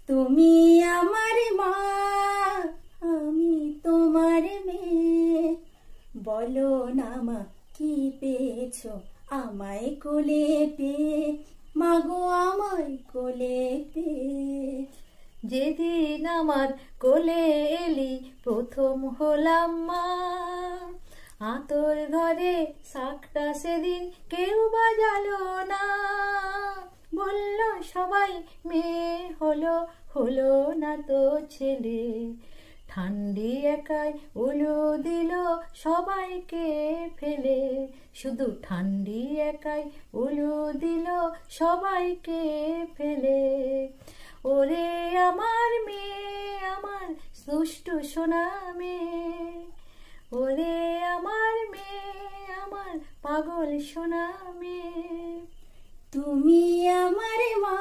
তুমি আমার মা, আমি তোমার মেয়ে। বলো না মা, কি পেয়েছো আমায় কোলে পেয়ে? মাগো আমায় কোলে পেয়ে। যেদিন আমার কোলে এলি প্রথম হলাম মা, আতর ঘরে শাকটা সেদিন কেউ বাজালো না। বলল সবাই মেয়ে হলো, হলো না তো ছেলে। ঠান্ডি একাই উলু দিল সবাইকে ফেলে, শুধু ঠান্ডি একাই উলু দিল সবাইকে ফেলে। ওরে আমার মেয়ে, আমার দুষ্টু সোনা মেয়ে, ওরে আমার মেয়ে, আমার পাগল সোনা মেয়ে। তুমি আমার মা,